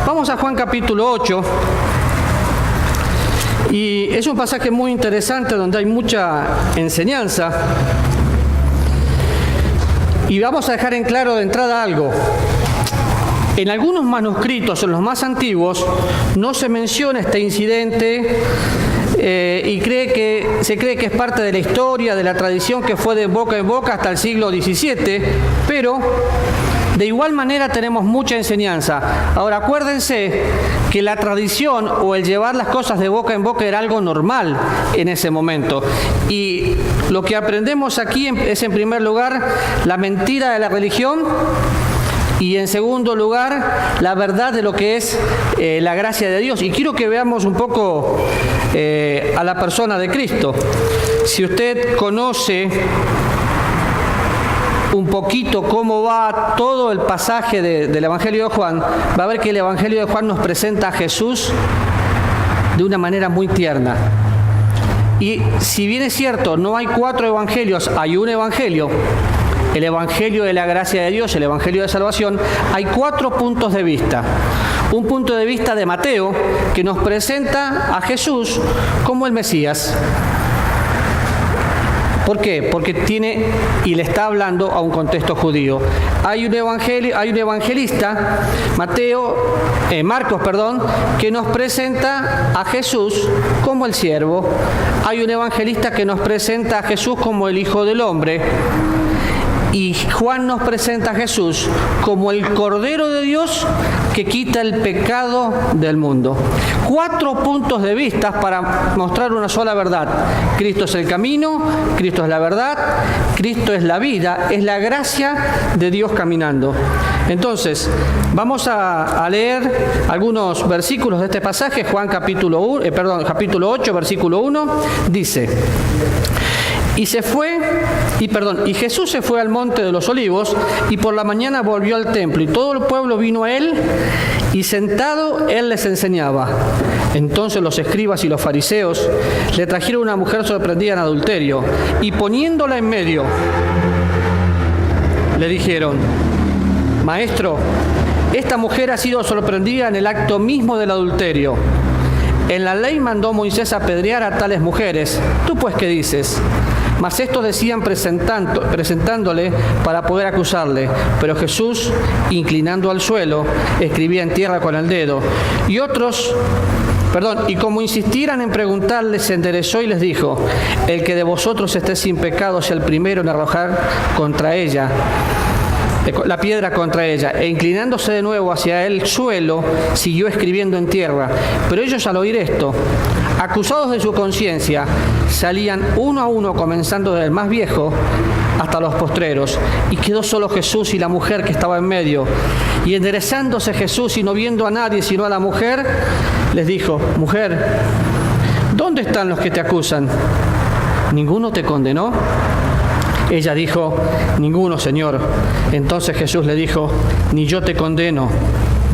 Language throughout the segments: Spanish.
Vamos a Juan capítulo 8. Y es un pasaje muy interesante donde hay mucha enseñanza. Y vamos a dejar en claro de entrada algo. En algunos manuscritos, en los más antiguos, no se menciona este incidente y se cree que es parte de la historia, de la tradición que fue de boca en boca hasta el siglo XVII, pero de igual manera tenemos mucha enseñanza. Ahora, acuérdense que la tradición o el llevar las cosas de boca en boca era algo normal en ese momento. Y lo que aprendemos aquí es, en primer lugar, la mentira de la religión y, en segundo lugar, la verdad de lo que es la gracia de Dios. Y quiero que veamos un poco a la persona de Cristo. Si usted conoce un poquito cómo va todo el pasaje del Evangelio de Juan, va a ver que el Evangelio de Juan nos presenta a Jesús de una manera muy tierna. Y si bien es cierto, no hay 4 evangelios, hay un evangelio, el Evangelio de la gracia de Dios, el Evangelio de salvación, hay 4 puntos de vista. Un punto de vista de Mateo, que nos presenta a Jesús como el Mesías. ¿Por qué? Porque tiene y le está hablando a un contexto judío. Hay un evangelista, Marcos, que nos presenta a Jesús como el siervo. Hay un evangelista que nos presenta a Jesús como el Hijo del Hombre. Y Juan nos presenta a Jesús como el Cordero de Dios que quita el pecado del mundo. 4 puntos de vista para mostrar una sola verdad. Cristo es el camino, Cristo es la verdad, Cristo es la vida, es la gracia de Dios caminando. Entonces, vamos a leer algunos versículos de este pasaje. Juan capítulo 8, versículo 1, dice: Y Jesús se fue al monte de los Olivos, y por la mañana volvió al templo, y todo el pueblo vino a él, y sentado él les enseñaba. Entonces los escribas y los fariseos le trajeron una mujer sorprendida en adulterio, y poniéndola en medio, le dijeron: Maestro, esta mujer ha sido sorprendida en el acto mismo del adulterio. En la ley mandó Moisés apedrear a tales mujeres. ¿Tú pues qué dices? Mas estos decían presentándole para poder acusarle. Pero Jesús, inclinando al suelo, escribía en tierra con el dedo. Y como insistieran en preguntarle, se enderezó y les dijo: El que de vosotros esté sin pecado sea el primero en arrojar la piedra contra ella. E inclinándose de nuevo hacia el suelo, siguió escribiendo en tierra. Pero ellos, al oír esto, acusados de su conciencia, salían uno a uno, comenzando del más viejo hasta los postreros. Y quedó solo Jesús y la mujer que estaba en medio. Y enderezándose Jesús y no viendo a nadie sino a la mujer, les dijo: Mujer, ¿dónde están los que te acusan? ¿Ninguno te condenó? Ella dijo: Ninguno, Señor. Entonces Jesús le dijo: Ni yo te condeno.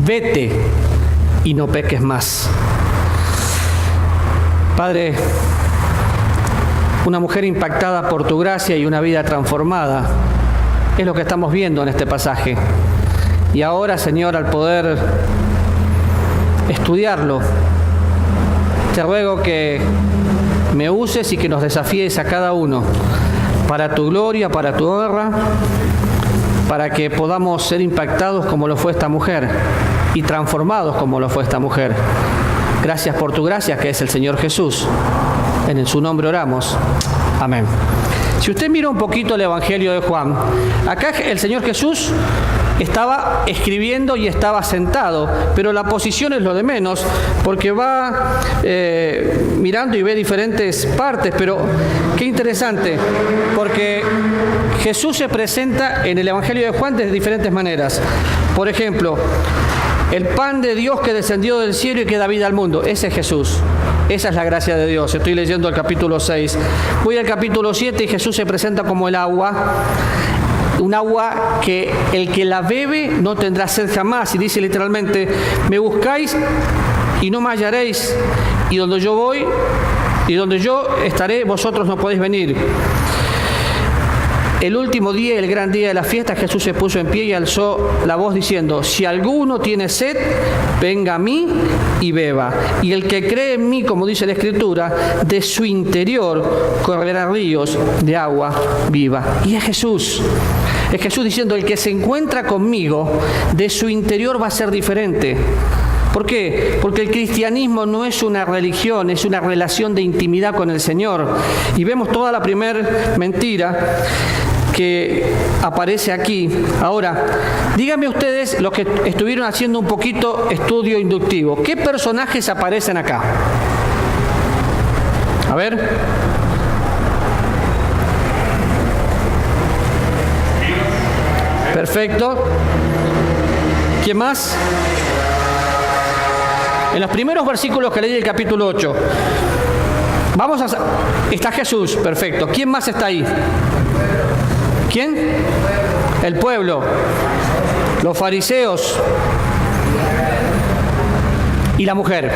Vete y no peques más. Padre, una mujer impactada por tu gracia y una vida transformada es lo que estamos viendo en este pasaje. Y ahora, Señor, al poder estudiarlo, te ruego que me uses y que nos desafíes a cada uno para tu gloria, para tu honra, para que podamos ser impactados como lo fue esta mujer y transformados como lo fue esta mujer. Gracias por tu gracia, que es el Señor Jesús. En su nombre oramos. Amén. Si usted mira un poquito el Evangelio de Juan, acá el Señor Jesús estaba escribiendo y estaba sentado, pero la posición es lo de menos, porque va mirando y ve diferentes partes. Pero qué interesante, porque Jesús se presenta en el Evangelio de Juan de diferentes maneras. Por ejemplo, el pan de Dios que descendió del cielo y que da vida al mundo. Ese es Jesús. Esa es la gracia de Dios. Estoy leyendo el capítulo 6. Voy al capítulo 7 y Jesús se presenta como el agua. Un agua que el que la bebe no tendrá sed jamás. Y dice literalmente: me buscáis y no me hallaréis. Y donde yo voy y donde yo estaré, vosotros no podéis venir. el último día, el gran día de la fiesta, Jesús se puso en pie y alzó la voz diciendo: si alguno tiene sed, venga a mí y beba. Y el que cree en mí, como dice la Escritura, de su interior correrán ríos de agua viva. Y es Jesús diciendo: el que se encuentra conmigo, de su interior va a ser diferente. ¿Por qué? Porque el cristianismo no es una religión, es una relación de intimidad con el Señor. Y vemos toda la primera mentira que aparece aquí. Ahora, díganme ustedes, los que estuvieron haciendo un poquito estudio inductivo, ¿qué personajes aparecen acá? A ver. Perfecto. ¿Quién más? En los primeros versículos que leí del capítulo 8. Está Jesús, perfecto. ¿Quién más está ahí? ¿Quién? El pueblo. Los fariseos. Y la mujer.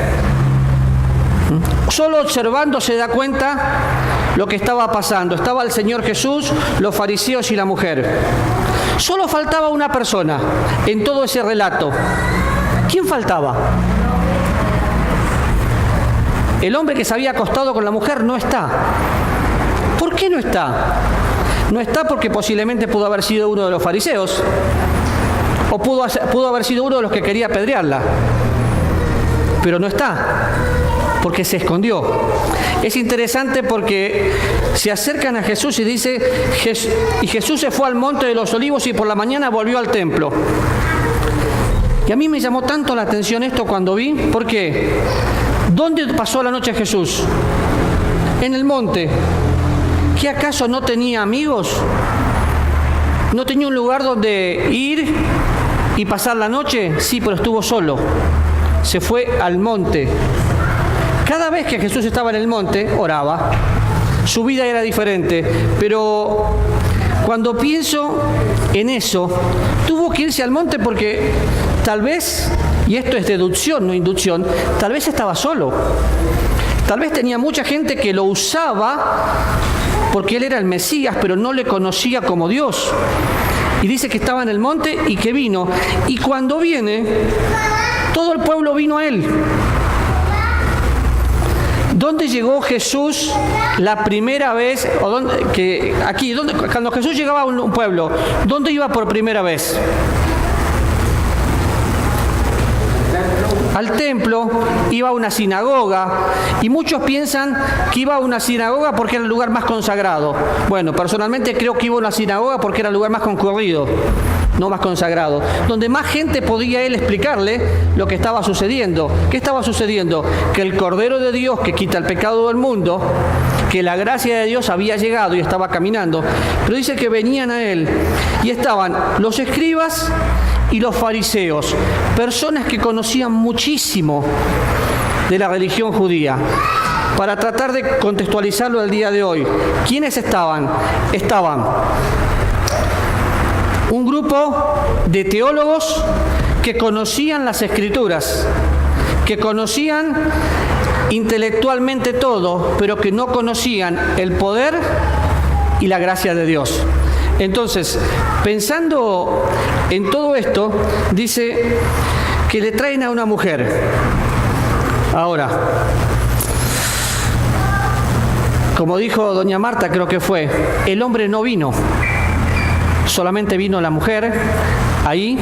Solo observando se da cuenta lo que estaba pasando. Estaba el Señor Jesús, los fariseos y la mujer. Solo faltaba una persona en todo ese relato. ¿Quién faltaba? El hombre que se había acostado con la mujer no está. ¿Por qué no está? No está porque posiblemente pudo haber sido uno de los fariseos o pudo haber sido uno de los que quería apedrearla. Pero no está, porque se escondió. Es interesante porque se acercan a Jesús y dice: y Jesús se fue al monte de los olivos y por la mañana volvió al templo. Y a mí me llamó tanto la atención esto cuando vi. ¿Por qué? ¿Dónde pasó la noche Jesús? En el monte. ¿Qué acaso no tenía amigos? ¿No tenía un lugar donde ir y pasar la noche? Sí, pero estuvo solo. Se fue al monte. Cada vez que Jesús estaba en el monte, oraba. Su vida era diferente. Pero cuando pienso en eso, tuvo que irse al monte porque tal vez, y esto es deducción, no inducción, tal vez estaba solo. Tal vez tenía mucha gente que lo usaba porque él era el Mesías, pero no le conocía como Dios. Y dice que estaba en el monte y que vino. Y cuando viene, todo el pueblo vino a él. ¿Dónde llegó Jesús la primera vez? Cuando Jesús llegaba a un pueblo, ¿dónde iba por primera vez? Al templo, iba a una sinagoga, y muchos piensan que iba a una sinagoga porque era el lugar más consagrado. Bueno, personalmente creo que iba a una sinagoga porque era el lugar más concurrido, no más consagrado, donde más gente podía él explicarle lo que estaba sucediendo. ¿Qué estaba sucediendo? Que el Cordero de Dios que quita el pecado del mundo, que la gracia de Dios había llegado y estaba caminando, pero dice que venían a él y estaban los escribas y los fariseos, personas que conocían muchísimo de la religión judía. Para tratar de contextualizarlo al día de hoy, ¿quiénes estaban? Estaban un grupo de teólogos que conocían las Escrituras, que conocían intelectualmente todo, pero que no conocían el poder y la gracia de Dios. Entonces, pensando en todo esto, dice que le traen a una mujer. Ahora, como dijo doña Marta, creo que fue, el hombre no vino, solamente vino la mujer ahí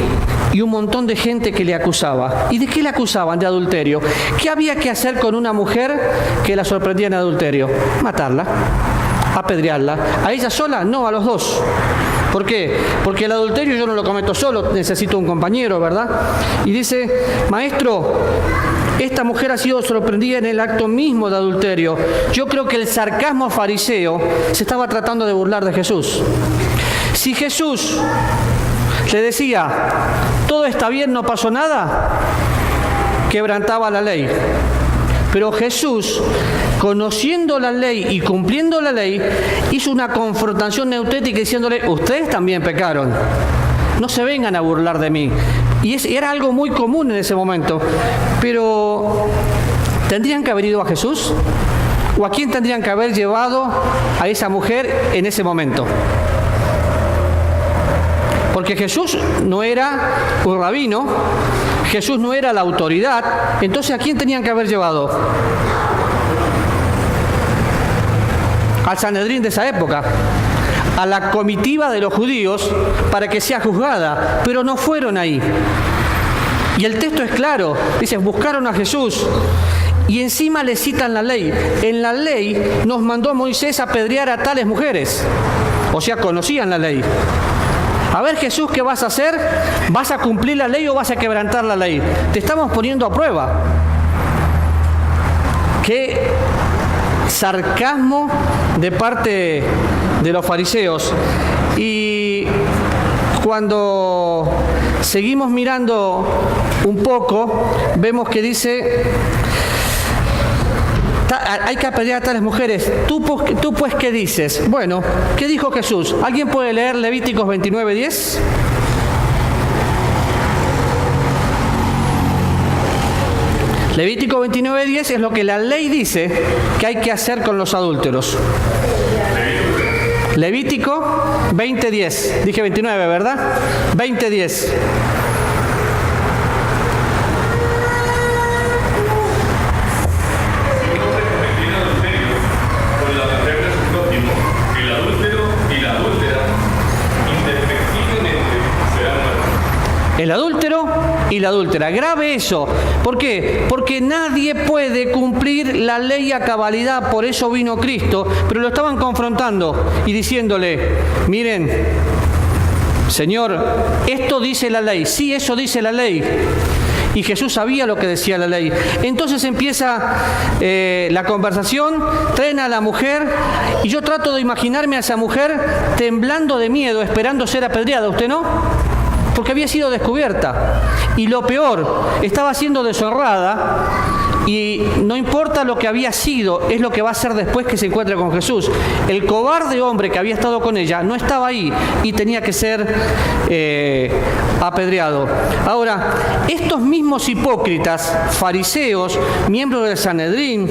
y un montón de gente que le acusaba. ¿Y de qué le acusaban? De adulterio. ¿Qué había que hacer con una mujer que la sorprendía en adulterio? Matarla, apedrearla. ¿A ella sola? No, a los dos. ¿Por qué? Porque el adulterio yo no lo cometo solo, necesito un compañero, ¿verdad? Y dice: maestro, esta mujer ha sido sorprendida en el acto mismo de adulterio. Yo creo que el sarcasmo fariseo se estaba tratando de burlar de Jesús. Si Jesús le decía, todo está bien, no pasó nada, quebrantaba la ley. Pero Jesús, conociendo la ley y cumpliendo la ley, hizo una confrontación neutética diciéndole: ustedes también pecaron, no se vengan a burlar de mí. Y era algo muy común en ese momento. Pero, ¿tendrían que haber ido a Jesús? ¿O a quién tendrían que haber llevado a esa mujer en ese momento? porque Jesús no era un rabino, Jesús no era la autoridad. Entonces, ¿a quién tenían que haber llevado? Al Sanedrín de esa época, a la comitiva de los judíos, para que sea juzgada, pero no fueron ahí. Y el texto es claro, dice, buscaron a Jesús y encima le citan la ley. En la ley nos mandó Moisés a apedrear a tales mujeres, o sea, conocían la ley. A ver, Jesús, ¿qué vas a hacer? ¿Vas a cumplir la ley o vas a quebrantar la ley? Te estamos poniendo a prueba. Qué sarcasmo de parte de los fariseos. Y cuando seguimos mirando un poco, vemos que dice, hay que apedrear a tales mujeres. ¿Tú pues qué dices? Bueno, ¿qué dijo Jesús? ¿Alguien puede leer Levíticos 29:10? Levítico 29:10 es lo que la ley dice que hay que hacer con los adúlteros. Levítico 20:10. Dije 29, ¿verdad? 20:10. El adúltero y la adúltera. Grave eso. ¿Por qué? Porque nadie puede cumplir la ley a cabalidad. Por eso vino Cristo. Pero lo estaban confrontando y diciéndole, miren, Señor, esto dice la ley. Sí, eso dice la ley. Y Jesús sabía lo que decía la ley. Entonces empieza la conversación, traen a la mujer, y yo trato de imaginarme a esa mujer temblando de miedo, esperando ser apedreada. ¿Usted no? Porque había sido descubierta. Y lo peor, estaba siendo deshonrada, y no importa lo que había sido, es lo que va a ser después que se encuentre con Jesús. El cobarde hombre que había estado con ella no estaba ahí y tenía que ser apedreado. Ahora, estos mismos hipócritas, fariseos, miembros del Sanedrín,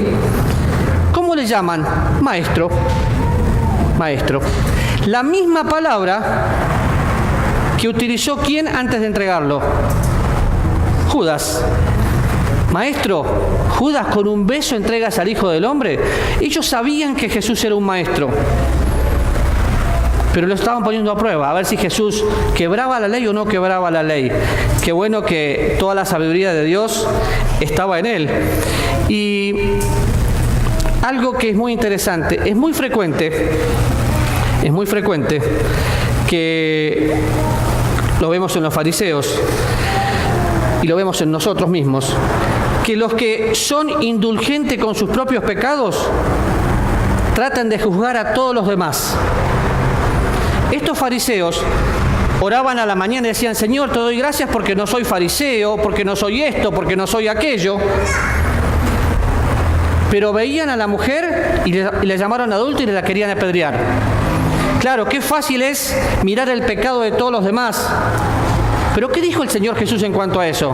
¿cómo le llaman? Maestro. Maestro. La misma palabra que utilizó ¿quién antes de entregarlo? Judas. Maestro, Judas, con un beso entregas al Hijo del Hombre. Ellos sabían que Jesús era un maestro, pero lo estaban poniendo a prueba, a ver si Jesús quebraba la ley o no quebraba la ley. Qué bueno que toda la sabiduría de Dios estaba en él. Y algo que es muy interesante, es muy frecuente que lo vemos en los fariseos y lo vemos en nosotros mismos, que los que son indulgentes con sus propios pecados tratan de juzgar a todos los demás. Estos fariseos oraban a la mañana y decían, Señor, te doy gracias porque no soy fariseo, porque no soy esto, porque no soy aquello. Pero veían a la mujer y le llamaron adúltera y la querían apedrear. Claro, qué fácil es mirar el pecado de todos los demás. Pero ¿qué dijo el Señor Jesús en cuanto a eso?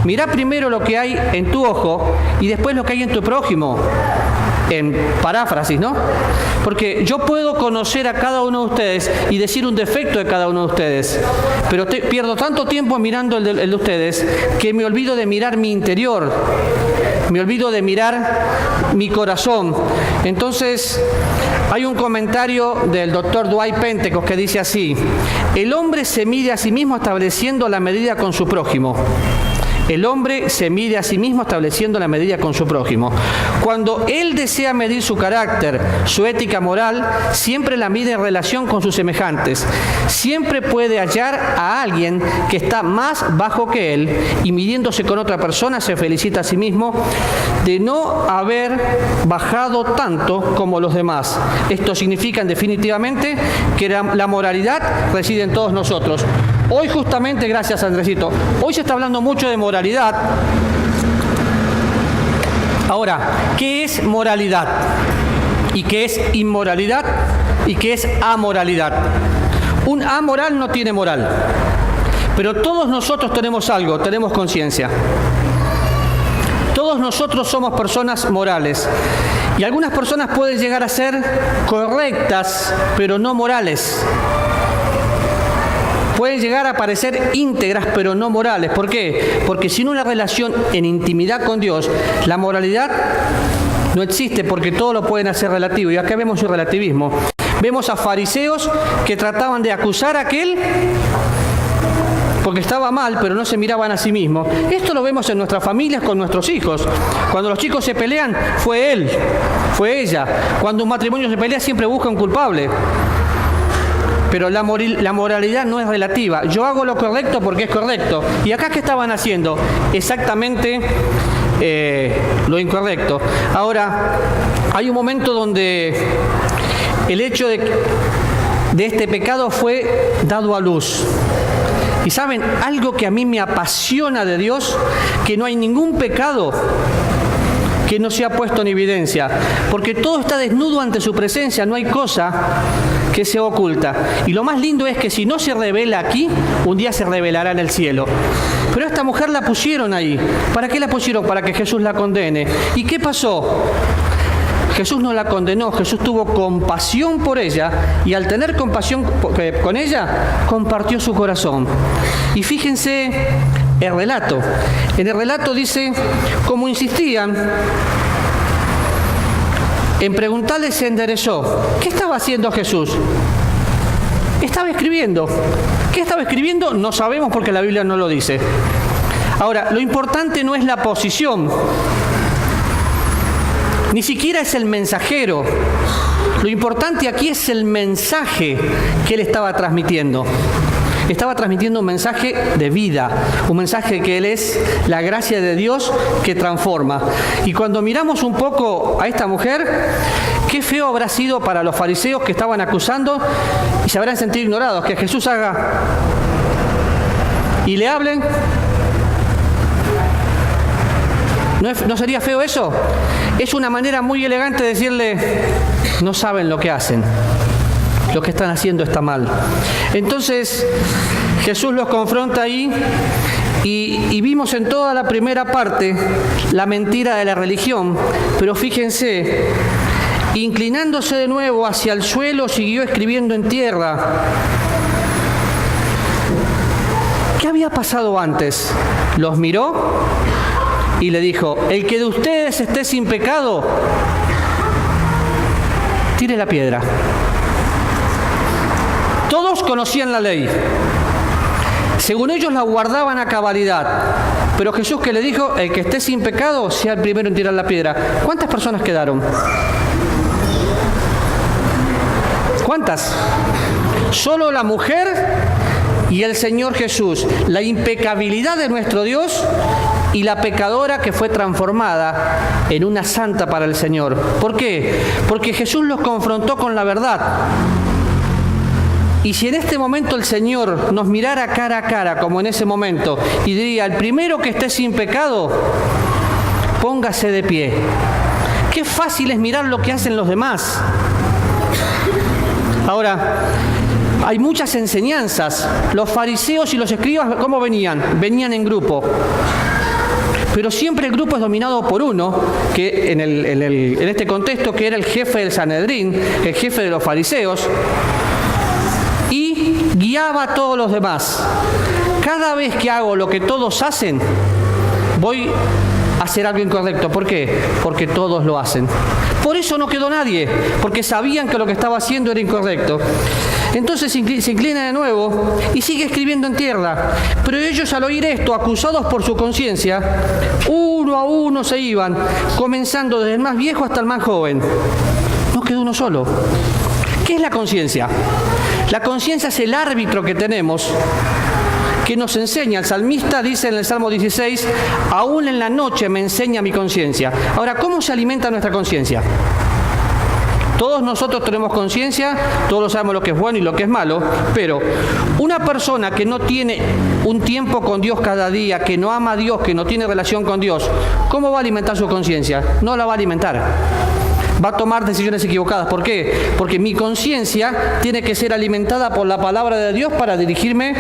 Mirá primero lo que hay en tu ojo y después lo que hay en tu prójimo. En paráfrasis, ¿no? Porque yo puedo conocer a cada uno de ustedes y decir un defecto de cada uno de ustedes, pero pierdo tanto tiempo mirando el de ustedes que me olvido de mirar mi interior, me olvido de mirar mi corazón. Entonces, hay un comentario del doctor Dwight Pentecost que dice así: el hombre se mide a sí mismo estableciendo la medida con su prójimo. El hombre se mide a sí mismo estableciendo la medida con su prójimo. Cuando él desea medir su carácter, su ética moral, siempre la mide en relación con sus semejantes. Siempre puede hallar a alguien que está más bajo que él y midiéndose con otra persona se felicita a sí mismo de no haber bajado tanto como los demás. Esto significa definitivamente que la moralidad reside en todos nosotros. Hoy justamente, gracias Andresito, hoy se está hablando mucho de moralidad. Ahora, ¿qué es moralidad? ¿Y qué es inmoralidad? ¿Y qué es amoralidad? Un amoral no tiene moral, pero todos nosotros tenemos algo, tenemos conciencia. Todos nosotros somos personas morales y algunas personas pueden llegar a ser correctas, pero no morales. pueden llegar a parecer íntegras, pero no morales. ¿Por qué? Porque sin una relación en intimidad con Dios, la moralidad no existe, porque todo lo pueden hacer relativo. Y acá vemos un relativismo. Vemos a fariseos que trataban de acusar a aquel porque estaba mal, pero no se miraban a sí mismos. Esto lo vemos en nuestras familias con nuestros hijos. Cuando los chicos se pelean, fue él, fue ella. Cuando un matrimonio se pelea, siempre busca un culpable. Pero la moralidad no es relativa. Yo hago lo correcto porque es correcto. ¿Y acá qué estaban haciendo? Exactamente lo incorrecto. Ahora, hay un momento donde el hecho de este pecado fue dado a luz. Y saben, algo que a mí me apasiona de Dios, que no hay ningún pecado que no sea puesto en evidencia, porque todo está desnudo ante su presencia, no hay cosa que se oculta. Y lo más lindo es que si no se revela aquí, un día se revelará en el cielo. Pero a esta mujer la pusieron ahí. ¿Para qué la pusieron? Para que Jesús la condene. ¿Y qué pasó? Jesús no la condenó, Jesús tuvo compasión por ella y al tener compasión con ella, compartió su corazón. Y fíjense el relato. En el relato dice, como insistían en preguntarle, se enderezó. ¿Qué estaba haciendo Jesús? Estaba escribiendo. ¿Qué estaba escribiendo? No sabemos porque la Biblia no lo dice. Ahora, lo importante no es la posición. Ni siquiera es el mensajero. Lo importante aquí es el mensaje que él estaba transmitiendo. Estaba transmitiendo un mensaje de vida, un mensaje que él es la gracia de Dios que transforma. Y cuando miramos un poco a esta mujer, qué feo habrá sido para los fariseos que estaban acusando y se habrán sentido ignorados, que Jesús haga y le hablen. ¿No sería feo eso? Es una manera muy elegante de decirle, no saben lo que hacen. Lo que están haciendo está mal. Entonces, Jesús los confronta ahí y vimos en toda la primera parte la mentira de la religión. Pero fíjense, inclinándose de nuevo hacia el suelo, siguió escribiendo en tierra. ¿Qué había pasado antes? Los miró y le dijo, el que de ustedes esté sin pecado, tire la piedra. Todos conocían la ley. Según ellos la guardaban a cabalidad. Pero Jesús, que le dijo, el que esté sin pecado, sea el primero en tirar la piedra. ¿Cuántas personas quedaron? ¿Cuántas? Solo la mujer y el Señor Jesús. La impecabilidad de nuestro Dios y la pecadora que fue transformada en una santa para el Señor. ¿Por qué? Porque Jesús los confrontó con la verdad. Y si en este momento el Señor nos mirara cara a cara, como en ese momento, y diría, el primero que esté sin pecado, póngase de pie. Qué fácil es mirar lo que hacen los demás. Ahora, hay muchas enseñanzas. Los fariseos y los escribas, ¿cómo venían? Venían en grupo. Pero siempre el grupo es dominado por uno, que en este contexto, que era el jefe del Sanedrín, el jefe de los fariseos, y guiaba a todos los demás. Cada vez que hago lo que todos hacen, voy a hacer algo incorrecto. ¿Por qué? Porque todos lo hacen. Por eso no quedó nadie, porque sabían que lo que estaba haciendo era incorrecto. Entonces se inclina de nuevo y sigue escribiendo en tierra. Pero ellos, al oír esto, acusados por su conciencia, uno a uno se iban, comenzando desde el más viejo hasta el más joven. No quedó uno solo. ¿Qué es la conciencia? La conciencia es el árbitro que tenemos, que nos enseña. El salmista dice en el Salmo 16, aún en la noche me enseña mi conciencia. Ahora, ¿cómo se alimenta nuestra conciencia? Todos nosotros tenemos conciencia, todos sabemos lo que es bueno y lo que es malo, pero una persona que no tiene un tiempo con Dios cada día, que no ama a Dios, que no tiene relación con Dios, ¿cómo va a alimentar su conciencia? No la va a alimentar. Va a tomar decisiones equivocadas. ¿Por qué? Porque mi conciencia tiene que ser alimentada por la palabra de Dios para dirigirme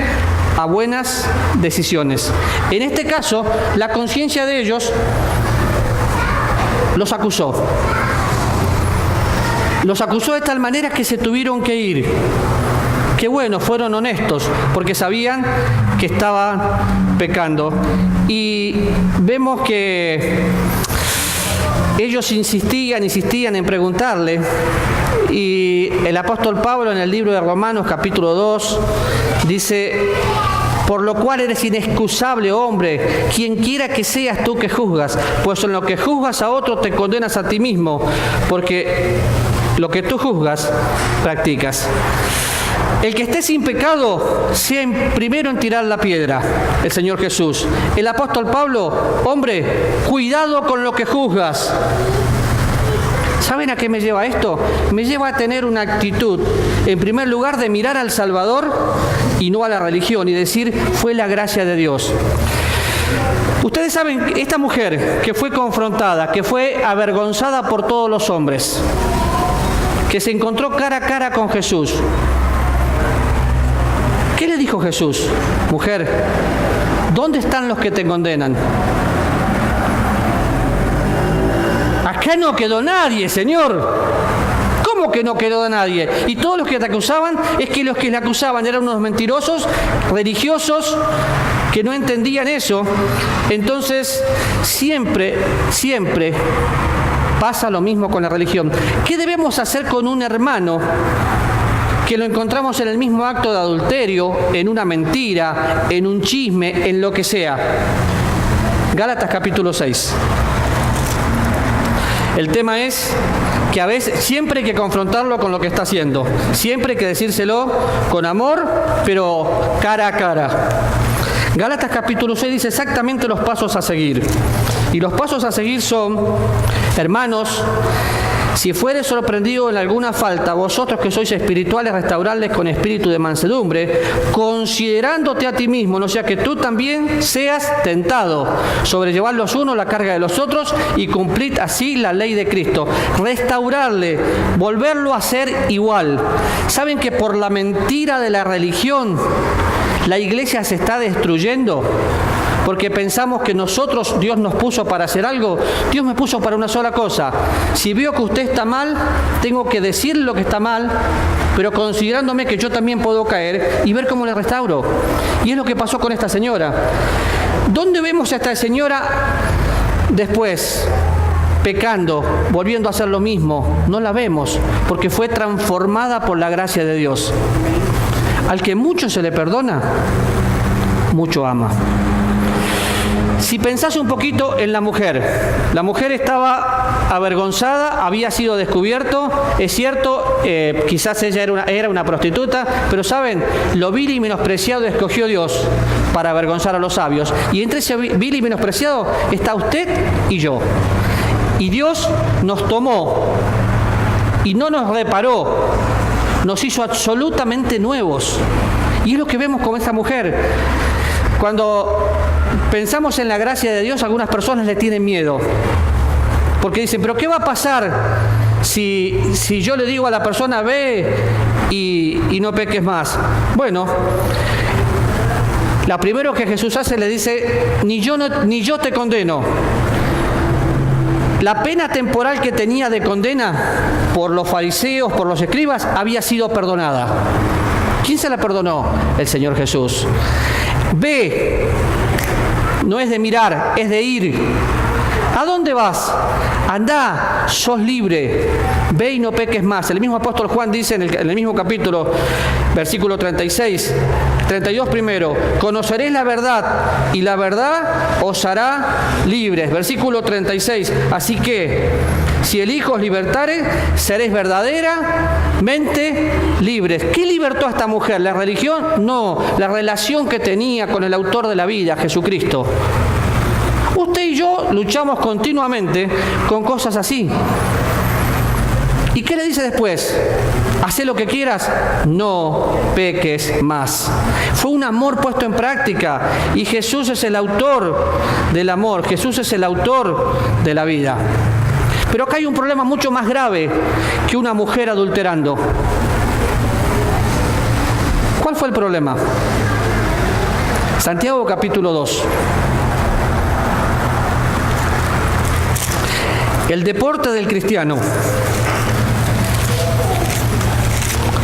a buenas decisiones. En este caso, la conciencia de ellos los acusó. Los acusó de tal manera que se tuvieron que ir. Qué bueno, fueron honestos, porque sabían que estaban pecando. Y vemos que ellos insistían en preguntarle. Y el apóstol Pablo en el libro de Romanos, capítulo 2, dice: por lo cual eres inexcusable, hombre, quien quiera que seas tú que juzgas, pues en lo que juzgas a otro te condenas a ti mismo, porque lo que tú juzgas, practicas. El que esté sin pecado, sea primero en tirar la piedra, el Señor Jesús. El apóstol Pablo: hombre, cuidado con lo que juzgas. ¿Saben a qué me lleva esto? Me lleva a tener una actitud, en primer lugar, de mirar al Salvador y no a la religión, y decir: fue la gracia de Dios. Ustedes saben, esta mujer que fue confrontada, que fue avergonzada por todos los hombres, que se encontró cara a cara con Jesús, ¿qué le dijo Jesús? Mujer, ¿dónde están los que te condenan? Acá no quedó nadie, Señor. ¿Cómo que no quedó nadie? Y todos los que te acusaban, es que los que le acusaban eran unos mentirosos, religiosos, que no entendían eso. Entonces, siempre pasa lo mismo con la religión. ¿Qué debemos hacer con un hermano que lo encontramos en el mismo acto de adulterio, en una mentira, en un chisme, en lo que sea? Gálatas capítulo 6. El tema es que a veces siempre hay que confrontarlo con lo que está haciendo. Siempre hay que decírselo con amor, pero cara a cara. Gálatas capítulo 6 dice exactamente los pasos a seguir. Y los pasos a seguir son: hermanos, si fueres sorprendido en alguna falta, vosotros que sois espirituales, restaurarles con espíritu de mansedumbre, considerándote a ti mismo, no sea que tú también seas tentado. Sobrellevad los unos la carga de los otros y cumplid así la ley de Cristo. Restaurarle, volverlo a ser igual. ¿Saben que por la mentira de la religión la iglesia se está destruyendo? Porque pensamos que nosotros, Dios nos puso para hacer algo. Dios me puso para una sola cosa. Si veo que usted está mal, tengo que decir lo que está mal, pero considerándome que yo también puedo caer y ver cómo le restauro. Y es lo que pasó con esta señora. ¿Dónde vemos a esta señora después? Pecando, volviendo a hacer lo mismo. No la vemos, porque fue transformada por la gracia de Dios. Al que mucho se le perdona, mucho ama. Si pensás un poquito en la mujer estaba avergonzada, había sido descubierto, es cierto, quizás ella era una prostituta, pero saben, lo vil y menospreciado escogió Dios para avergonzar a los sabios. Y entre ese vil y menospreciado está usted y yo. Y Dios nos tomó y no nos reparó, nos hizo absolutamente nuevos. Y es lo que vemos con esta mujer. Cuando pensamos en la gracia de Dios, algunas personas le tienen miedo. Porque dicen: ¿pero qué va a pasar si yo le digo a la persona ve y no peques más? Bueno, lo primero que Jesús hace, le dice: ni yo te condeno. La pena temporal que tenía de condena por los fariseos, por los escribas, había sido perdonada. ¿Quién se la perdonó? El Señor Jesús. Ve, no es de mirar, es de ir. ¿A dónde vas? Andá, sos libre. Ve y no peques más. El mismo apóstol Juan dice en el mismo capítulo, versículo 36, 32 primero: conoceréis la verdad y la verdad os hará libres. Versículo 36, así que si el Hijo os libertare, seréis verdaderamente libres. ¿Qué libertó a esta mujer? ¿La religión? No, la relación que tenía con el autor de la vida, Jesucristo. Usted y yo luchamos continuamente con cosas así. ¿Y qué le dice después? Hacé lo que quieras, no peques más. Fue un amor puesto en práctica, y Jesús es el autor del amor, Jesús es el autor de la vida. Pero acá hay un problema mucho más grave que una mujer adulterando. ¿Cuál fue el problema? Santiago capítulo 2. El deporte del cristiano.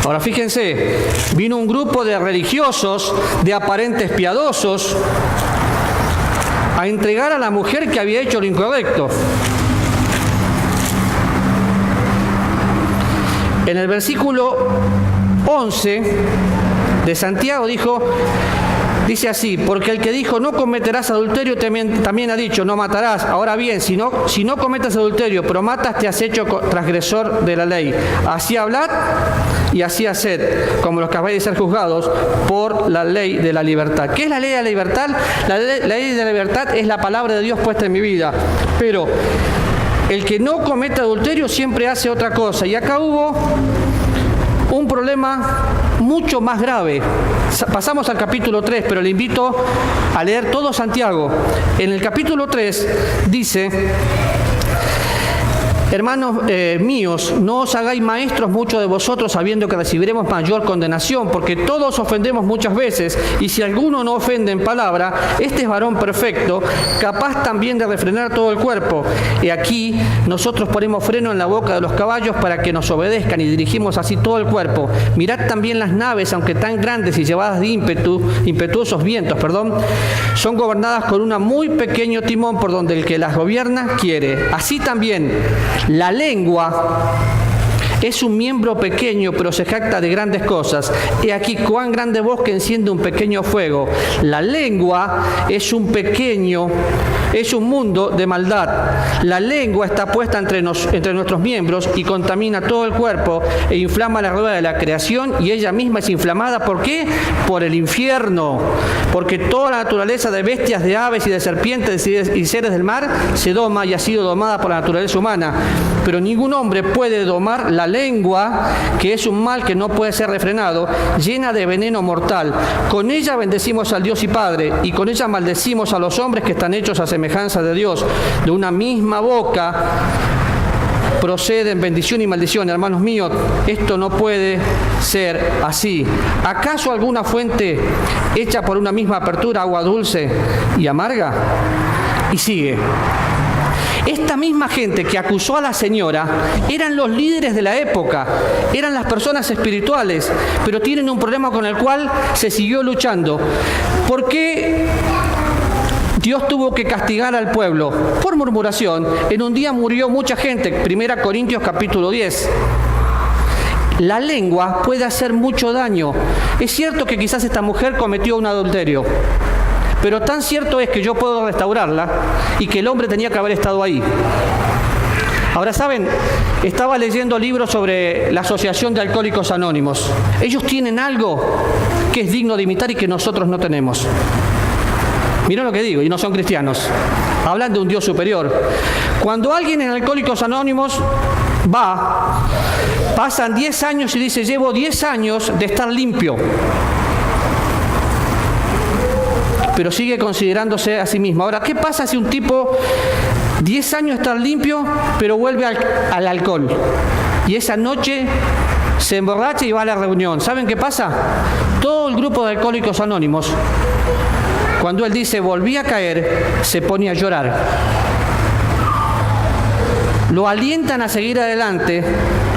Ahora fíjense, vino un grupo de religiosos, de aparentes piadosos, a entregar a la mujer que había hecho lo incorrecto. En el versículo 11 de Santiago dice así: porque el que dijo no cometerás adulterio también ha dicho no matarás. Ahora bien, si no cometas adulterio pero matas, te has hecho transgresor de la ley. Así hablad y así haced, como los que habéis de ser juzgados por la ley de la libertad. ¿Qué es la ley de la libertad? La ley de la libertad es la palabra de Dios puesta en mi vida. Pero el que no comete adulterio siempre hace otra cosa. Y acá hubo un problema mucho más grave. Pasamos al capítulo 3, pero le invito a leer todo Santiago. En el capítulo 3 dice: hermanos míos, no os hagáis maestros muchos de vosotros, sabiendo que recibiremos mayor condenación, porque todos ofendemos muchas veces, y si alguno no ofende en palabra, este es varón perfecto, capaz también de refrenar todo el cuerpo. Y aquí nosotros ponemos freno en la boca de los caballos para que nos obedezcan, y dirigimos así todo el cuerpo. Mirad también las naves, aunque tan grandes y llevadas de impetuosos vientos, son gobernadas con un muy pequeño timón por donde el que las gobierna quiere. Así también la lengua es un miembro pequeño, pero se jacta de grandes cosas. He aquí cuán grande bosque enciende un pequeño fuego. La lengua es un mundo de maldad. La lengua está puesta entre nuestros miembros y contamina todo el cuerpo e inflama la rueda de la creación, y ella misma es inflamada. ¿Por qué? Por el infierno. Porque toda la naturaleza de bestias, de aves y de serpientes y seres del mar se doma y ha sido domada por la naturaleza humana. Pero ningún hombre puede domar la lengua, que es un mal que no puede ser refrenado, llena de veneno mortal. Con ella bendecimos al Dios y Padre, y con ella maldecimos a los hombres que están hechos a semejanza de Dios. De una misma boca proceden bendición y maldición. Hermanos míos, esto no puede ser así. ¿Acaso alguna fuente hecha por una misma apertura, agua dulce y amarga? Y sigue. Esta misma gente que acusó a la señora eran los líderes de la época, eran las personas espirituales, pero tienen un problema con el cual se siguió luchando. ¿Por qué Dios tuvo que castigar al pueblo? Por murmuración. En un día murió mucha gente. 1 Corintios capítulo 10. La lengua puede hacer mucho daño. Es cierto que quizás esta mujer cometió un adulterio, pero tan cierto es que yo puedo restaurarla y que el hombre tenía que haber estado ahí. Ahora, ¿saben? Estaba leyendo libros sobre la Asociación de Alcohólicos Anónimos. Ellos tienen algo que es digno de imitar y que nosotros no tenemos. Miren lo que digo, y no son cristianos. Hablan de un Dios superior. Cuando alguien en Alcohólicos Anónimos pasan 10 años y dice: llevo 10 años de estar limpio, pero sigue considerándose a sí mismo. Ahora, ¿qué pasa si un tipo 10 años está limpio, pero vuelve al alcohol? Y esa noche se emborracha y va a la reunión. ¿Saben qué pasa? Todo el grupo de Alcohólicos Anónimos, cuando él dice volví a caer, se pone a llorar. Lo alientan a seguir adelante,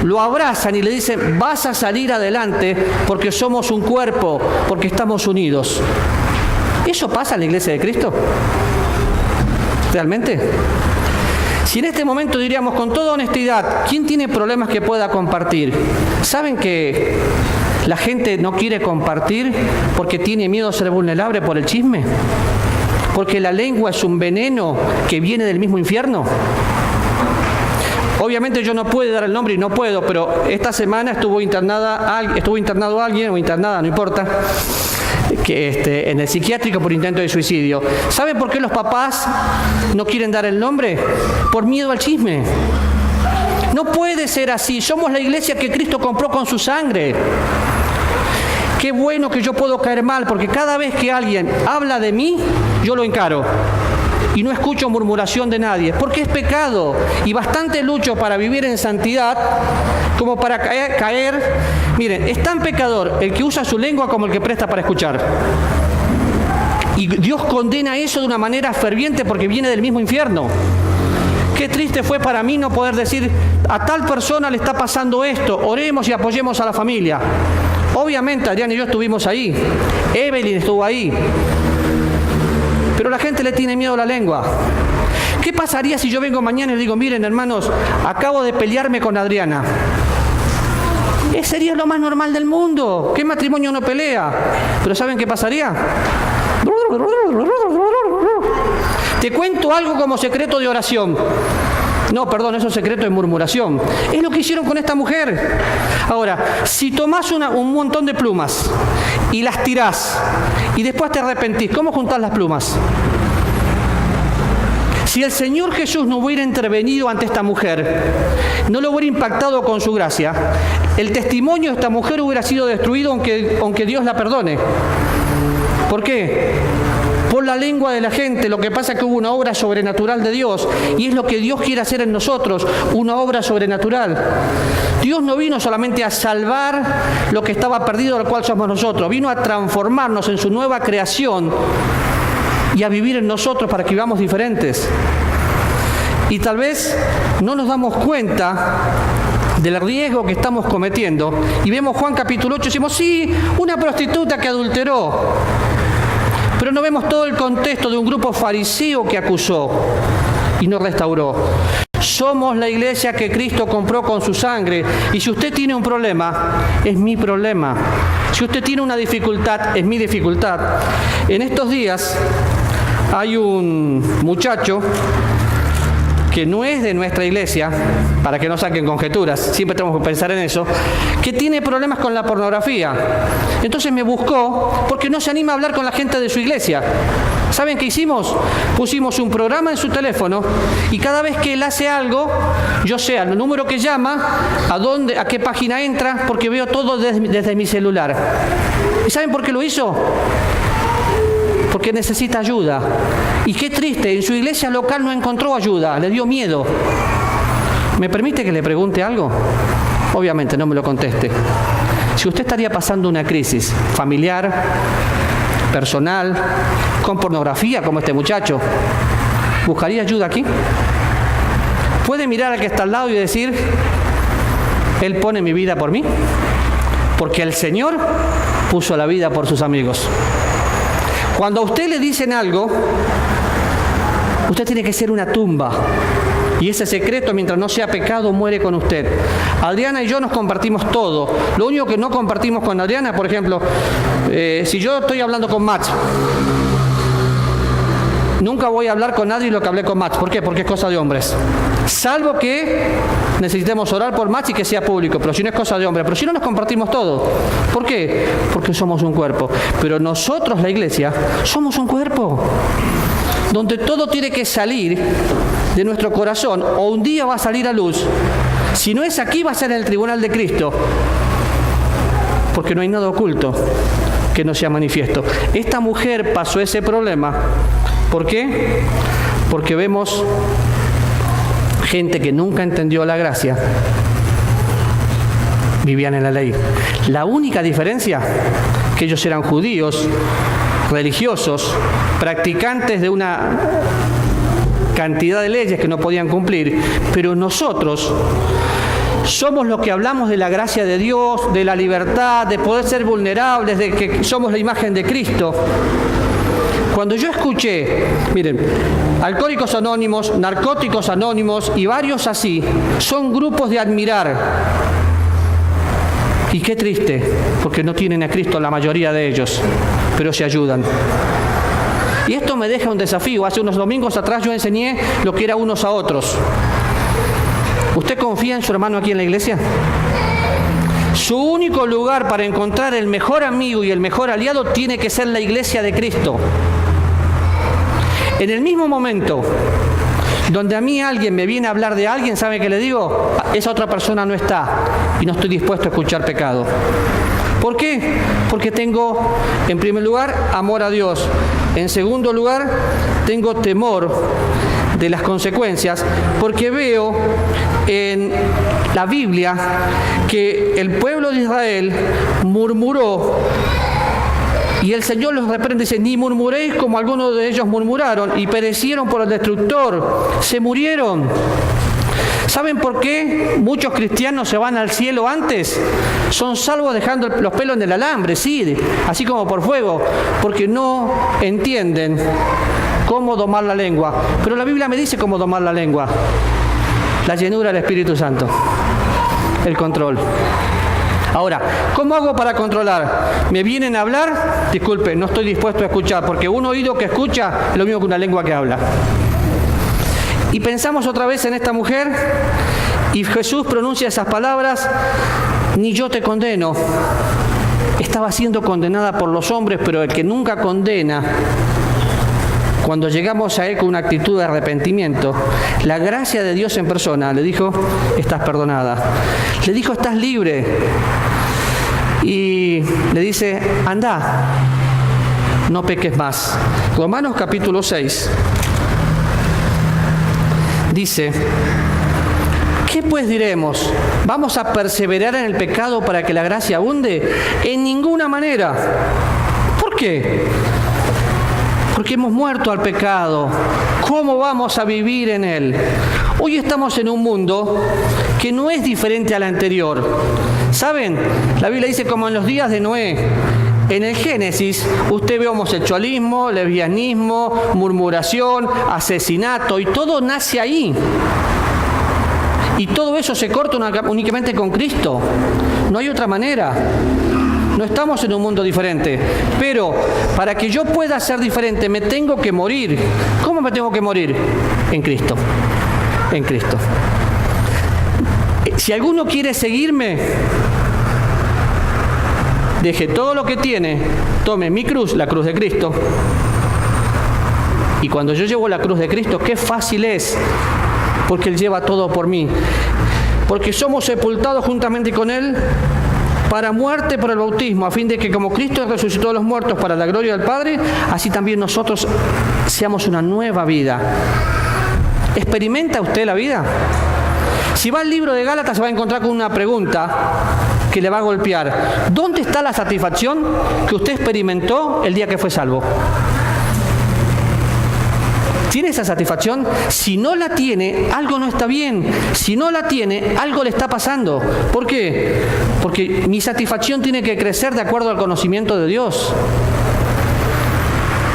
lo abrazan y le dicen: vas a salir adelante porque somos un cuerpo, porque estamos unidos. ¿Eso pasa en la Iglesia de Cristo? ¿Realmente? Si en este momento diríamos con toda honestidad, ¿quién tiene problemas que pueda compartir? ¿Saben que la gente no quiere compartir porque tiene miedo a ser vulnerable por el chisme? ¿Porque la lengua es un veneno que viene del mismo infierno? Obviamente yo no puedo dar el nombre y no puedo, pero esta semana estuvo internado alguien, o internada, no importa, que en el psiquiátrico por intento de suicidio. ¿Saben por qué los papás no quieren dar el nombre? Por miedo al chisme. No puede ser así. Somos la iglesia que Cristo compró con su sangre. Qué bueno que yo puedo caer mal, porque cada vez que alguien habla de mí, yo lo encaro. Y no escucho murmuración de nadie, porque es pecado. Y bastante lucho para vivir en santidad como para caer. Miren, es tan pecador el que usa su lengua como el que presta para escuchar. Y Dios condena eso de una manera ferviente porque viene del mismo infierno. Qué triste fue para mí no poder decir, a tal persona le está pasando esto, oremos y apoyemos a la familia. Obviamente Adrián y yo estuvimos ahí, Evelyn estuvo ahí, pero la gente le tiene miedo a la lengua. ¿Qué pasaría si yo vengo mañana y digo, miren hermanos, acabo de pelearme con Adriana? Sería lo más normal del mundo. ¿Qué matrimonio no pelea? Pero ¿saben qué pasaría? Te cuento algo como secreto de oración. No, perdón, eso es secreto de murmuración. Es lo que hicieron con esta mujer. Ahora, si tomás un montón de plumas y las tirás y después te arrepentís, ¿cómo juntás las plumas? Si el Señor Jesús no hubiera intervenido ante esta mujer, no lo hubiera impactado con su gracia, el testimonio de esta mujer hubiera sido destruido aunque Dios la perdone. ¿Por qué? Por la lengua de la gente. Lo que pasa es que hubo una obra sobrenatural de Dios, y es lo que Dios quiere hacer en nosotros, una obra sobrenatural. Dios no vino solamente a salvar lo que estaba perdido, al cual somos nosotros, vino a transformarnos en su nueva creación y a vivir en nosotros para que vivamos diferentes. Y tal vez no nos damos cuenta del riesgo que estamos cometiendo. Y vemos Juan capítulo 8 y decimos, sí, una prostituta que adulteró. Pero no vemos todo el contexto de un grupo fariseo que acusó y no restauró. Somos la iglesia que Cristo compró con su sangre. Y si usted tiene un problema, es mi problema. Si usted tiene una dificultad, es mi dificultad. En estos días hay un muchacho que no es de nuestra iglesia, para que no saquen conjeturas, siempre tenemos que pensar en eso, que tiene problemas con la pornografía. Entonces me buscó porque no se anima a hablar con la gente de su iglesia. ¿Saben qué hicimos? Pusimos un programa en su teléfono y cada vez que él hace algo, yo sé el número que llama, a qué página entra, porque veo todo desde mi celular. ¿Y saben por qué lo hizo? Porque necesita ayuda. Y qué triste, en su iglesia local no encontró ayuda, le dio miedo. ¿Me permite que le pregunte algo? Obviamente, no me lo conteste. Si usted estaría pasando una crisis familiar, personal, con pornografía como este muchacho, ¿buscaría ayuda aquí? ¿Puede mirar al que está al lado y decir, Él pone mi vida por mí? Porque el Señor puso la vida por sus amigos. Cuando a usted le dicen algo, usted tiene que ser una tumba. Y ese secreto, mientras no sea pecado, muere con usted. Adriana y yo nos compartimos todo. Lo único que no compartimos con Adriana, por ejemplo, si yo estoy hablando con Max, nunca voy a hablar con nadie lo que hablé con Max. ¿Por qué? Porque es cosa de hombres. Salvo que necesitemos orar por Max y que sea público, pero si no es cosa de hombres. Pero si no, nos compartimos todo. ¿Por qué? Porque somos un cuerpo. Pero nosotros, la iglesia, somos un cuerpo donde todo tiene que salir de nuestro corazón, o un día va a salir a luz. Si no es aquí, va a ser en el tribunal de Cristo, porque no hay nada oculto que no sea manifiesto. Esta mujer pasó ese problema. ¿Por qué? Porque vemos gente que nunca entendió la gracia, vivían en la ley. La única diferencia, que ellos eran judíos, religiosos, practicantes de una cantidad de leyes que no podían cumplir, pero nosotros somos los que hablamos de la gracia de Dios, de la libertad, de poder ser vulnerables, de que somos la imagen de Cristo. Cuando yo escuché, miren, Alcohólicos Anónimos, Narcóticos Anónimos y varios así, son grupos de admirar. Y qué triste, porque no tienen a Cristo la mayoría de ellos, pero se ayudan. Y esto me deja un desafío. Hace unos domingos atrás yo enseñé lo que era unos a otros. ¿Usted confía en su hermano aquí en la iglesia? Su único lugar para encontrar el mejor amigo y el mejor aliado tiene que ser la iglesia de Cristo. En el mismo momento donde a mí alguien me viene a hablar de alguien, ¿sabe qué le digo? Esa otra persona no está y no estoy dispuesto a escuchar pecado. ¿Por qué? Porque tengo, en primer lugar, amor a Dios. En segundo lugar, tengo temor de las consecuencias, porque veo en la Biblia que el pueblo de Israel murmuró Y el Señor los reprende y dice, ni murmuréis como algunos de ellos murmuraron y perecieron por el destructor, se murieron. ¿Saben por qué muchos cristianos se van al cielo antes? Son salvos dejando los pelos en el alambre, sí, así como por fuego, porque no entienden cómo domar la lengua. Pero la Biblia me dice cómo domar la lengua. La llenura del Espíritu Santo, el control. Ahora, ¿cómo hago para controlar? ¿Me vienen a hablar? Disculpe, no estoy dispuesto a escuchar, porque un oído que escucha es lo mismo que una lengua que habla. Y pensamos otra vez en esta mujer, y Jesús pronuncia esas palabras, ni yo te condeno. Estaba siendo condenada por los hombres, pero el que nunca condena, cuando llegamos a Él con una actitud de arrepentimiento, la gracia de Dios en persona le dijo, estás perdonada. Le dijo, estás libre. Y le dice, anda, no peques más. Romanos capítulo 6 dice, ¿qué pues diremos? ¿Vamos a perseverar en el pecado para que la gracia abunde? En ninguna manera. ¿Por qué? Porque hemos muerto al pecado. ¿Cómo vamos a vivir en él? Hoy estamos en un mundo que no es diferente al anterior. ¿Saben? La Biblia dice como en los días de Noé. En el Génesis usted ve homosexualismo, lesbianismo, murmuración, asesinato y todo nace ahí. Y todo eso se corta únicamente con Cristo. No hay otra manera. No estamos en un mundo diferente, pero para que yo pueda ser diferente me tengo que morir. ¿Cómo me tengo que morir? En Cristo. En Cristo. Si alguno quiere seguirme, deje todo lo que tiene, tome mi cruz, la cruz de Cristo. Y cuando yo llevo la cruz de Cristo, qué fácil es, porque Él lleva todo por mí. Porque somos sepultados juntamente con Él para muerte por el bautismo, a fin de que como Cristo resucitó de los muertos para la gloria del Padre, así también nosotros seamos una nueva vida. ¿Experimenta usted la vida? Si va al libro de Gálatas se va a encontrar con una pregunta que le va a golpear. ¿Dónde está la satisfacción que usted experimentó el día que fue salvo? ¿Tiene esa satisfacción? Si no la tiene, algo no está bien. Si no la tiene, algo le está pasando. ¿Por qué? Porque mi satisfacción tiene que crecer de acuerdo al conocimiento de Dios.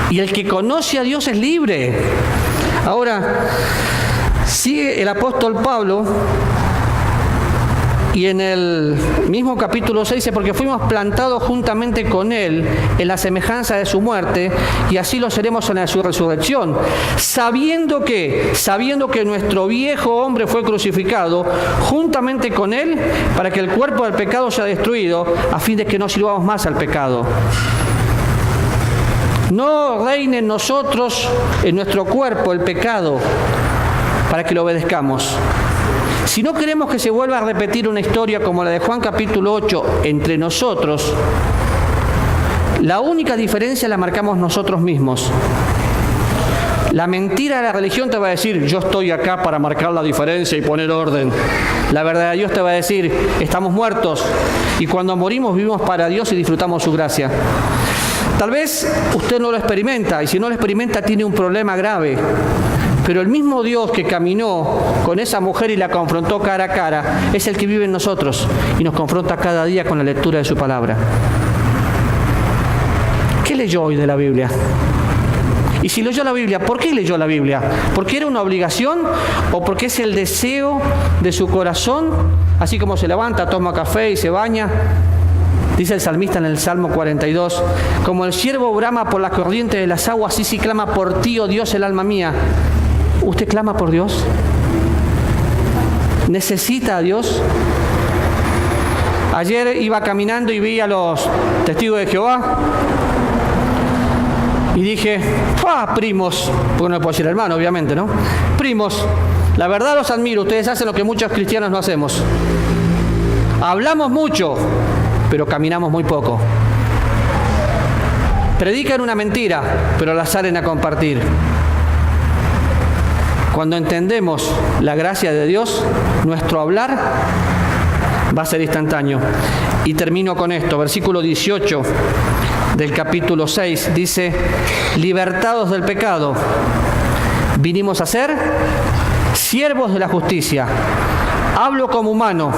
Y el que conoce a Dios es libre. Ahora, sigue el apóstol Pablo y en el mismo capítulo 6 dice, porque fuimos plantados juntamente con Él en la semejanza de su muerte, y así lo seremos en su resurrección, sabiendo que nuestro viejo hombre fue crucificado juntamente con Él, para que el cuerpo del pecado sea destruido, a fin de que no sirvamos más al pecado. No reine en nosotros, en nuestro cuerpo, el pecado, para que lo obedezcamos. Si no queremos que se vuelva a repetir una historia como la de Juan capítulo 8 entre nosotros, la única diferencia la marcamos nosotros mismos. La mentira de la religión te va a decir, yo estoy acá para marcar la diferencia y poner orden. La verdad de Dios te va a decir, estamos muertos y cuando morimos vivimos para Dios y disfrutamos su gracia. Tal vez usted no lo experimenta y si no lo experimenta tiene un problema grave. Pero el mismo Dios que caminó con esa mujer y la confrontó cara a cara, es el que vive en nosotros y nos confronta cada día con la lectura de su palabra. ¿Qué leyó hoy de la Biblia? Y si leyó la Biblia, ¿por qué leyó la Biblia? ¿Porque era una obligación o porque es el deseo de su corazón? Así como se levanta, toma café y se baña. Dice el salmista en el Salmo 42, como el ciervo brama por las corrientes de las aguas, así sí clama por ti, oh Dios, el alma mía. ¿Usted clama por Dios? ¿Necesita a Dios? Ayer iba caminando y vi a los testigos de Jehová y dije, primos, porque no le puedo decir hermano, obviamente, ¿no? Primos, la verdad los admiro, ustedes hacen lo que muchos cristianos no hacemos. Hablamos mucho, pero caminamos muy poco. Predican una mentira, pero la salen a compartir. Cuando entendemos la gracia de Dios, nuestro hablar va a ser instantáneo. Y termino con esto, versículo 18 del capítulo 6. Dice, libertados del pecado, vinimos a ser siervos de la justicia. Hablo como humano,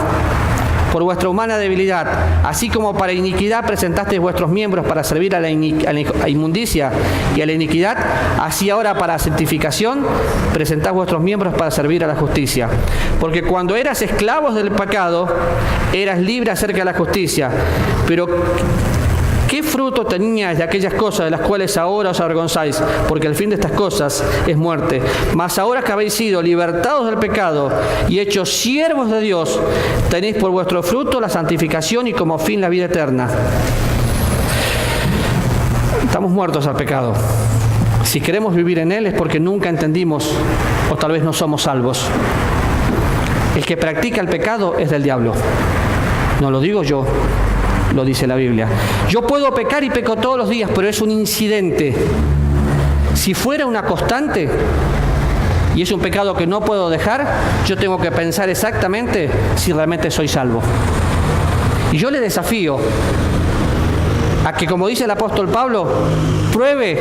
por vuestra humana debilidad, así como para iniquidad presentasteis vuestros miembros para servir a la inmundicia y a la iniquidad, así ahora para santificación presentad vuestros miembros para servir a la justicia. Porque cuando eras esclavos del pecado, eras libre acerca de la justicia. Pero ¿qué fruto teníais de aquellas cosas de las cuales ahora os avergonzáis? Porque el fin de estas cosas es muerte. Mas ahora que habéis sido libertados del pecado y hechos siervos de Dios, tenéis por vuestro fruto la santificación y como fin la vida eterna. Estamos muertos al pecado. Si queremos vivir en él es porque nunca entendimos o tal vez no somos salvos. El que practica el pecado es del diablo. No lo digo yo. Lo dice la Biblia. Yo puedo pecar y peco todos los días, pero es un incidente. Si fuera una constante y es un pecado que no puedo dejar, yo tengo que pensar exactamente si realmente soy salvo. Y yo le desafío a que, como dice el apóstol Pablo, pruebe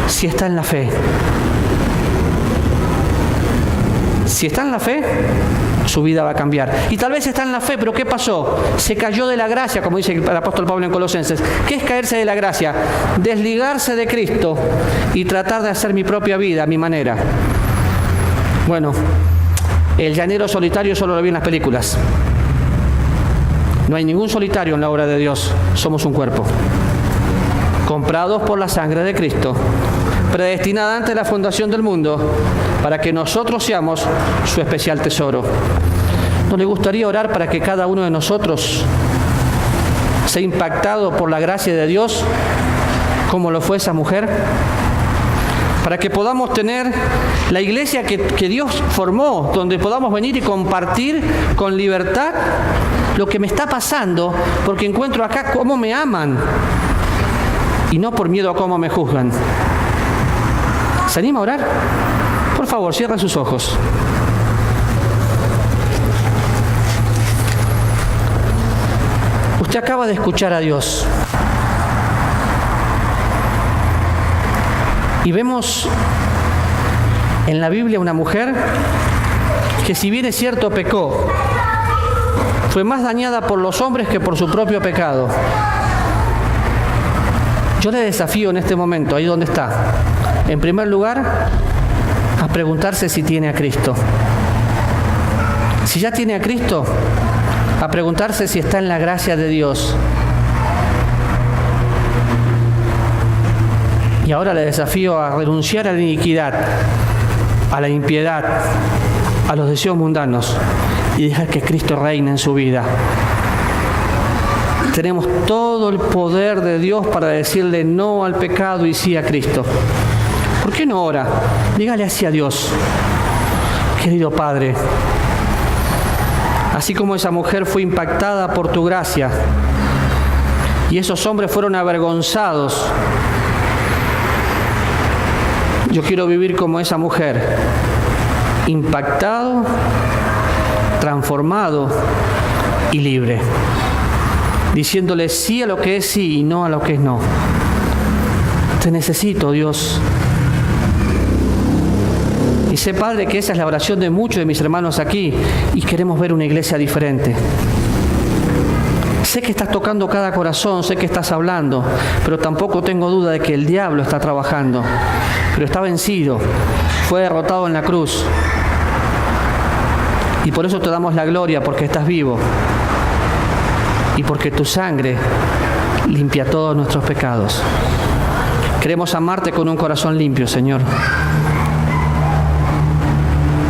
si está en la fe. Si está en la fe, su vida va a cambiar. Y tal vez está en la fe, pero ¿qué pasó? Se cayó de la gracia, como dice el apóstol Pablo en Colosenses. ¿Qué es caerse de la gracia? Desligarse de Cristo y tratar de hacer mi propia vida, a mi manera. Bueno, el llanero solitario solo lo vi en las películas. No hay ningún solitario en la obra de Dios. Somos un cuerpo. Comprados por la sangre de Cristo, predestinada antes de la fundación del mundo, para que nosotros seamos su especial tesoro. ¿No le gustaría orar para que cada uno de nosotros sea impactado por la gracia de Dios, como lo fue esa mujer? Para que podamos tener la iglesia que Dios formó, donde podamos venir y compartir con libertad lo que me está pasando, porque encuentro acá cómo me aman y no por miedo a cómo me juzgan. ¿Se anima a orar? Por favor, cierren sus ojos. Usted acaba de escuchar a Dios. Y vemos en la Biblia una mujer que, si bien es cierto pecó, fue más dañada por los hombres que por su propio pecado. Yo le desafío en este momento, ahí donde está, en primer lugar, a preguntarse si tiene a Cristo. Si ya tiene a Cristo, a preguntarse si está en la gracia de Dios. Y ahora le desafío a renunciar a la iniquidad, a la impiedad, a los deseos mundanos y dejar que Cristo reine en su vida. Tenemos todo el poder de Dios para decirle no al pecado y sí a Cristo. ¿Por qué no ora? Dígale así a Dios: querido Padre, así como esa mujer fue impactada por tu gracia y esos hombres fueron avergonzados, yo quiero vivir como esa mujer, impactado, transformado y libre, diciéndole sí a lo que es sí y no a lo que es no. Te necesito, Dios. Y sé, Padre, que esa es la oración de muchos de mis hermanos aquí y queremos ver una iglesia diferente. Sé que estás tocando cada corazón, sé que estás hablando, pero tampoco tengo duda de que el diablo está trabajando. Pero está vencido, fue derrotado en la cruz. Y por eso te damos la gloria, porque estás vivo. Y porque tu sangre limpia todos nuestros pecados. Queremos amarte con un corazón limpio, Señor.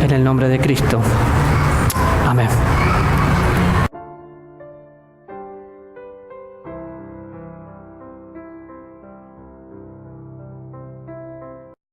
En el nombre de Cristo. Amén.